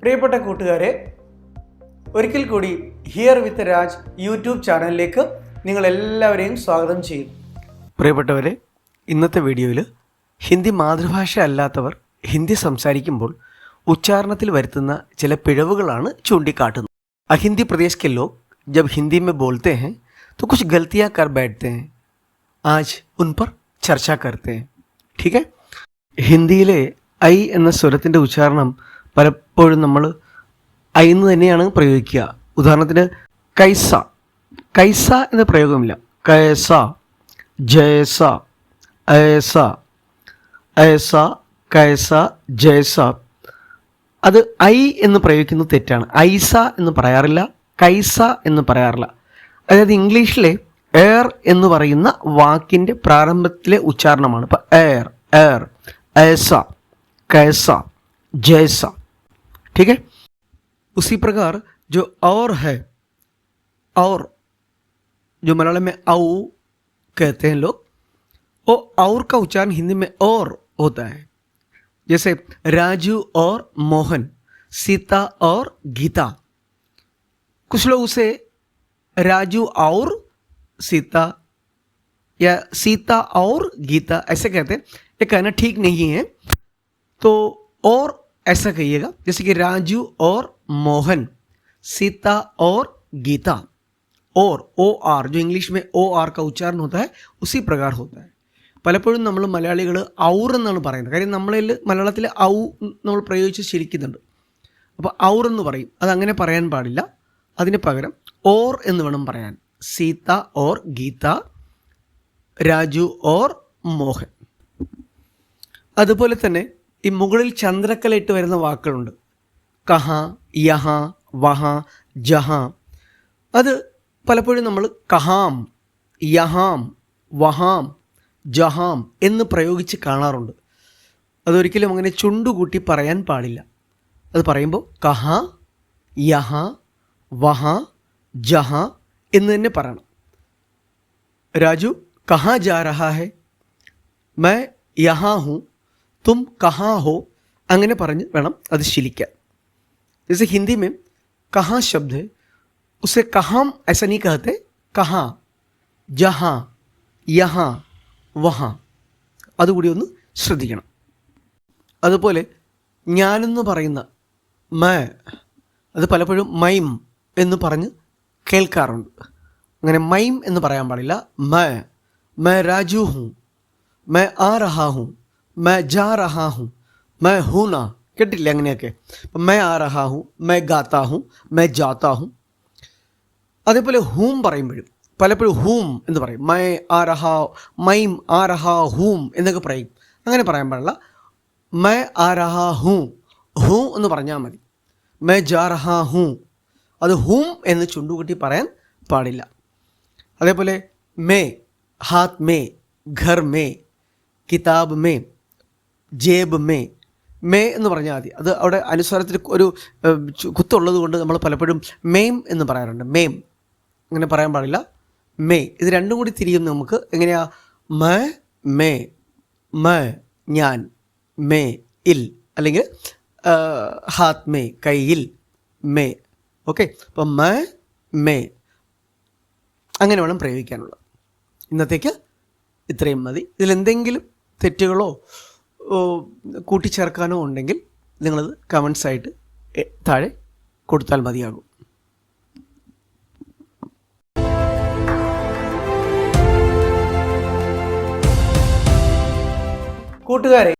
പ്രിയപ്പെട്ട കൂട്ടുകാരെ, ഒരിക്കൽ കൂടി ഹിയർ വിത്ത് രാജ് യൂട്യൂബ് ചാനലിലേക്ക് നിങ്ങളെല്ലാവരെയും സ്വാഗതം ചെയ്യും. പ്രിയപ്പെട്ടവരെ, ഇന്നത്തെ വീഡിയോയിൽ ഹിന്ദി മാതൃഭാഷ അല്ലാത്തവർ ഹിന്ദി സംസാരിക്കുമ്പോൾ ഉച്ചാരണത്തിൽ വരുത്തുന്ന ചില പിഴവുകളാണ് ചൂണ്ടിക്കാട്ടുന്നത്. അഹിന്ദി പ്രദേശ് के लोग जब हिंदी में बोलते हैं तो कुछ गलतियां कर बैठते हैं. आज उन पर चर्चा करते हैं. ठीक है. ഹിന്ദിയിലെ ഐ എന്ന സ്വരത്തിൻ്റെ ഉച്ചാരണം പലപ്പോഴും നമ്മൾ ഐ എന്ന് തന്നെയാണ് പ്രയോഗിക്കുക. ഉദാഹരണത്തിന് കൈസ, കൈസ എന്ന പ്രയോഗമില്ല. കൈസ, ജയസ, ഐസ, ഐസ, കൈസ, ജയസ. അത് ഐ എന്ന് പ്രയോഗിക്കുന്നത് തെറ്റാണ്. ഐസ എന്ന് പറയാറില്ല, കൈസ എന്ന് പറയാറില്ല. അതായത് ഇംഗ്ലീഷിലെ എയർ എന്ന് പറയുന്ന വാക്കിൻ്റെ പ്രാരംഭത്തിലെ ഉച്ചാരണമാണ്. ഇപ്പം എയർ, എയർ, ऐसा, कैसा, जैसा. ठीक है. उसी प्रकार जो और है, और जो मलयालम में औ कहते हैं लोग, वो और का उच्चारण हिंदी में और होता है. जैसे राजू और मोहन, सीता और गीता. कुछ लोग उसे राजू और सीता या सीता और गीता ऐसे कहते हैं. ये कहना ठीक नहीं है, तो और ऐसा कहिएगा. जैसे कि राजू और मोहन, सीता और गीता. और ओ आर, जो इंग्लिश में ओ आर का उच्चारण होता है उसी प्रकार होता है. പലപ്പോഴും നമ്മൾ മലയാളികൾ ഔർ എന്നാണ് പറയുന്നത്. കാര്യം നമ്മളിൽ മലയാളത്തിൽ ഔ നമ്മൾ പ്രയോഗിച്ച് ശരിക്കുന്നുണ്ട്. അപ്പോൾ ഔർ എന്ന് പറയും. അതങ്ങനെ പറയാൻ പാടില്ല. അതിന് പകരം ഓർ എന്ന് വേണം പറയാൻ. Sita or Gita, Raju or Mohan. അതുപോലെ തന്നെ ഈ മുകളിൽ ചന്ദ്രക്കലയിട്ട് വരുന്ന വാക്കുകളുണ്ട്. കഹ, യഹ, വഹ, ജഹ. അത് പലപ്പോഴും നമ്മൾ കഹാം, യഹാം, വഹാം, ജഹാം എന്ന് പ്രയോഗിച്ച് കാണാറുണ്ട്. അതൊരിക്കലും അങ്ങനെ ചുണ്ടുകൂട്ടി പറയാൻ പാടില്ല. അത് പറയുമ്പോൾ കഹ, യഹ, വഹ, ജഹ എന്ന് തന്നെ പറയണം. രാജു കഹാ ജാ രഹാ ഹൈ, മൈ യഹാ ഹൂँ, तुम कहाँ हो, അങ്ങനെ പറഞ്ഞ് വേണം അത് ശീലിക്കാൻ. जैसे हिंदी में कहाँ शब्द है, उसे कहाँ ऐसा नहीं कहते. कहाँ, जहाँ, यहाँ, वहाँ. അതുകൂടി ഒന്ന് ശ്രദ്ധിക്കണം. അതുപോലെ ഞാനെന്ന് പറയുന്ന മൈ, അത് പലപ്പോഴും മൈം എന്ന് പറഞ്ഞ് കേൾക്കാറുണ്ട്. അങ്ങനെ മൈം എന്ന് പറയാൻ പാടില്ല. മൈ രാജു ഹൂँ, മൈ ആ രഹാ ഹൂँ, मैं जा रहा हूँ, मैं हूँ ना. കേട്ടില്ലേ അങ്ങനെയൊക്കെ? അപ്പം मैं आ रहा हूँ, मैं गाता हूँ, मैं जाता हूँ. അതേപോലെ ഹൂം പറയുമ്പോഴും പലപ്പോഴും ഹൂം എന്ന് പറയും. മൈ ആ രഹാ, മൈം ആ രഹാ ഹൂം എന്നൊക്കെ പറയും. അങ്ങനെ പറയാൻ പാടില്ല. മൈ ആ രഹാ ഹൂ, ഹൂ എന്ന് പറഞ്ഞാൽ മതി. മൈ ജാ രഹാ ഹൂ, അത് ഹൂം എന്ന് ചുണ്ടുകൂട്ടി പറയാൻ പാടില്ല. അതേപോലെ മേ, ഹാത്ത് മേ, ഘർ മേ, കിതാബ് മേ, ജേബ് മേ. മേ എന്ന് പറഞ്ഞാൽ മതി. അത് അവിടെ അനുസ്വാരത്തിൽ ഒരു കുത്തുള്ളത് കൊണ്ട് നമ്മൾ പലപ്പോഴും മേം എന്ന് പറയാറുണ്ട്. മേം അങ്ങനെ പറയാൻ പാടില്ല. മേ, ഇത് രണ്ടും കൂടി തിരിയും നമുക്ക്. എങ്ങനെയാ? മേ, മേ ഞാൻ, മേ ഇൽ, അല്ലെങ്കിൽ ഹാത്ത് മേ കൈയിൽ, മേ. ഓക്കെ. അപ്പം മേ അങ്ങനെ വേണം പ്രയോഗിക്കാനുള്ളത്. ഇന്നത്തേക്ക് ഇത്രയും മതി. ഇതിലെന്തെങ്കിലും തെറ്റുകളോ കൂട്ടിച്ചേർക്കാനോ ഉണ്ടെങ്കിൽ നിങ്ങളത് കമൻസ് ആയിട്ട് താഴെ കൊടുത്താൽ മതിയാകും. കൂട്ടുകാരെ,